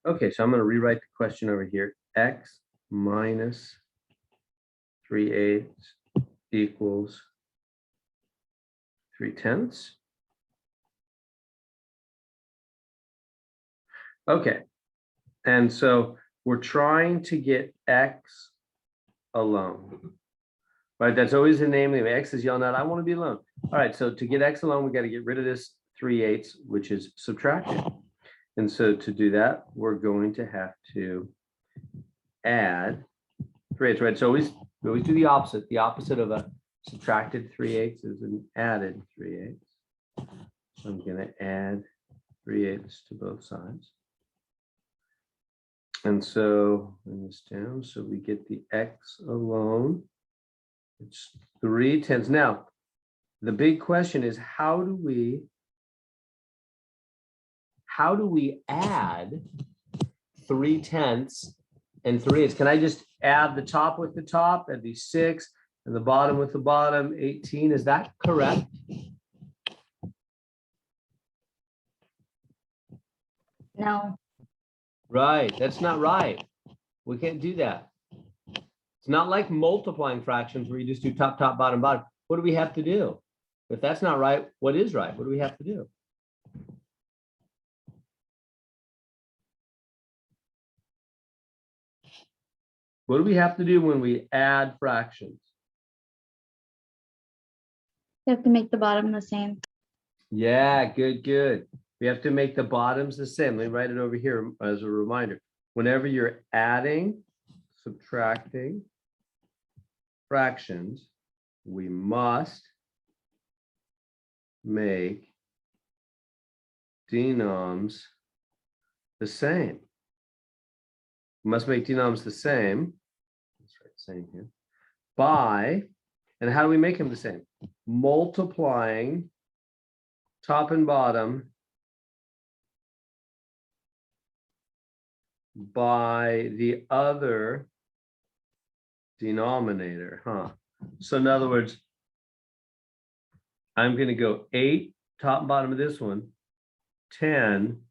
Okay, so I'm going to rewrite the question over here. X minus 3/8 equals 3/10. Okay, and so we're trying to get X alone, right? That's always the name of X is yelling out, I want to be alone. All right, so to get X alone, we got to get rid of this 3/8, which is subtracted. And so to do that, we're going to have to add 3/8, right? So we always do the opposite. The opposite of a subtracted 3/8 is an added 3/8. So I'm going to add 3/8 to both sides. And so bring this down, so we get the X alone. It's 3/10. Now, the big question is how do we add 3/10 and 3/8? Can I just add the top with the top? That'd be 6, and the bottom with the bottom, 18. Is that correct? No. Right, that's not right. We can't do that. It's not like multiplying fractions where you just do top, top, bottom, bottom. What do we have to do? If that's not right, what is right? What do we have to do? What do we have to do when we add fractions? You have to make the bottom the same. Yeah, good, good. We have to make the bottoms the same. Let me write it over here as a reminder. Whenever you're adding, subtracting fractions, we must make denoms the same. We must make denoms the same. Let's write same here. By, and how do we make them the same? Multiplying top and bottom by the other denominator, huh? So in other words, I'm going to go 8 top and bottom of this one, 10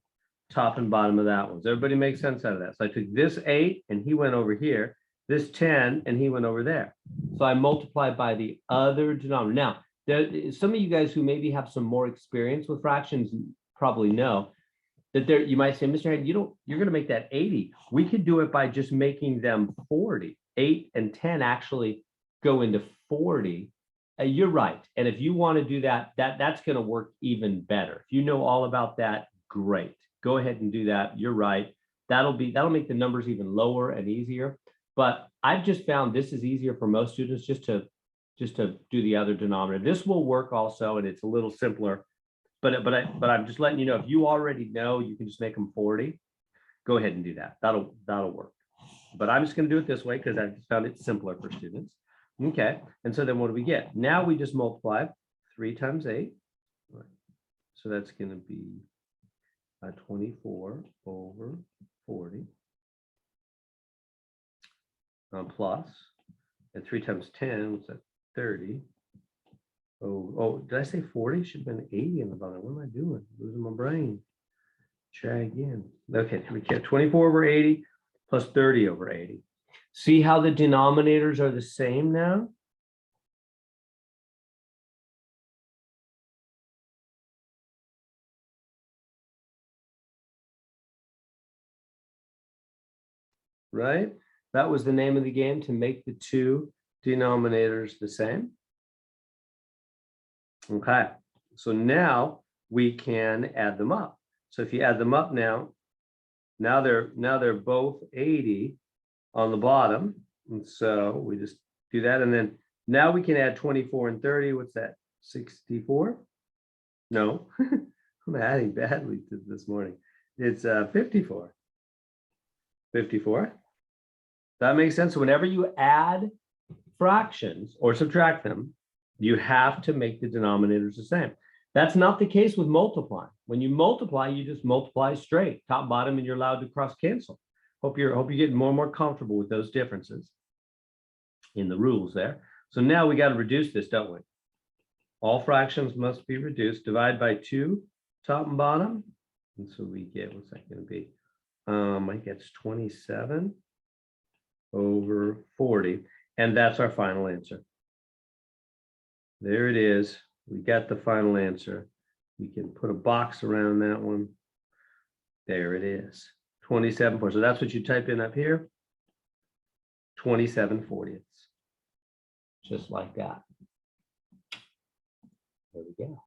top and bottom of that one. Does everybody make sense out of that? So I took this 8 and he went over here, this 10 and he went over there. So I multiplied by the other denominator. Now, some of you guys who maybe have some more experience with fractions probably know that there, you might say, Mr. Hayden, you're going to make that 80. We could do it by just making them 40. 8 and 10 actually go into 40. You're right. And if you want to do that, that's going to work even better. If you know all about that, great. Go ahead and do that. You're right. That'll make the numbers even lower and easier. But I've just found this is easier for most students just to do the other denominator. This will work also, and it's a little simpler. But I'm just letting you know, if you already know, you can just make them 40. Go ahead and do that. That'll work. But I'm just going to do it this way because I just found it simpler for students. Okay. And so then what do we get? Now we just multiply 3 times 8. Right. So that's going to be 24 over 40 plus, and 3 times 10, what's that? 30. Oh, did I say 40? Should have been 80 in the bottom. What am I doing? Losing my brain. Try again. Okay, we get 24 over 80 plus 30 over 80. See how the denominators are the same now? Right? That was the name of the game, to make the two denominators the same. Okay, so now we can add them up. So if you add them up now they're both 80 on the bottom. And so we just do that. And then now we can add 24 and 30. What's that? 64? No, I'm adding badly to this morning. It's 54. 54. That makes sense. So whenever you add fractions or subtract them, you have to make the denominators the same. That's not the case with multiplying. When you multiply, you just multiply straight, top, bottom, and you're allowed to cross cancel. Hope you're getting more and more comfortable with those differences in the rules there. So now we got to reduce this, don't we? All fractions must be reduced. Divide by 2, top and bottom. And so we get, what's that going to be? I guess 27 over 40, and that's our final answer. There it is. We got the final answer. We can put a box around that one. There it is. 27/4. So that's what you type in up here. 27/40. Just like that. There we go.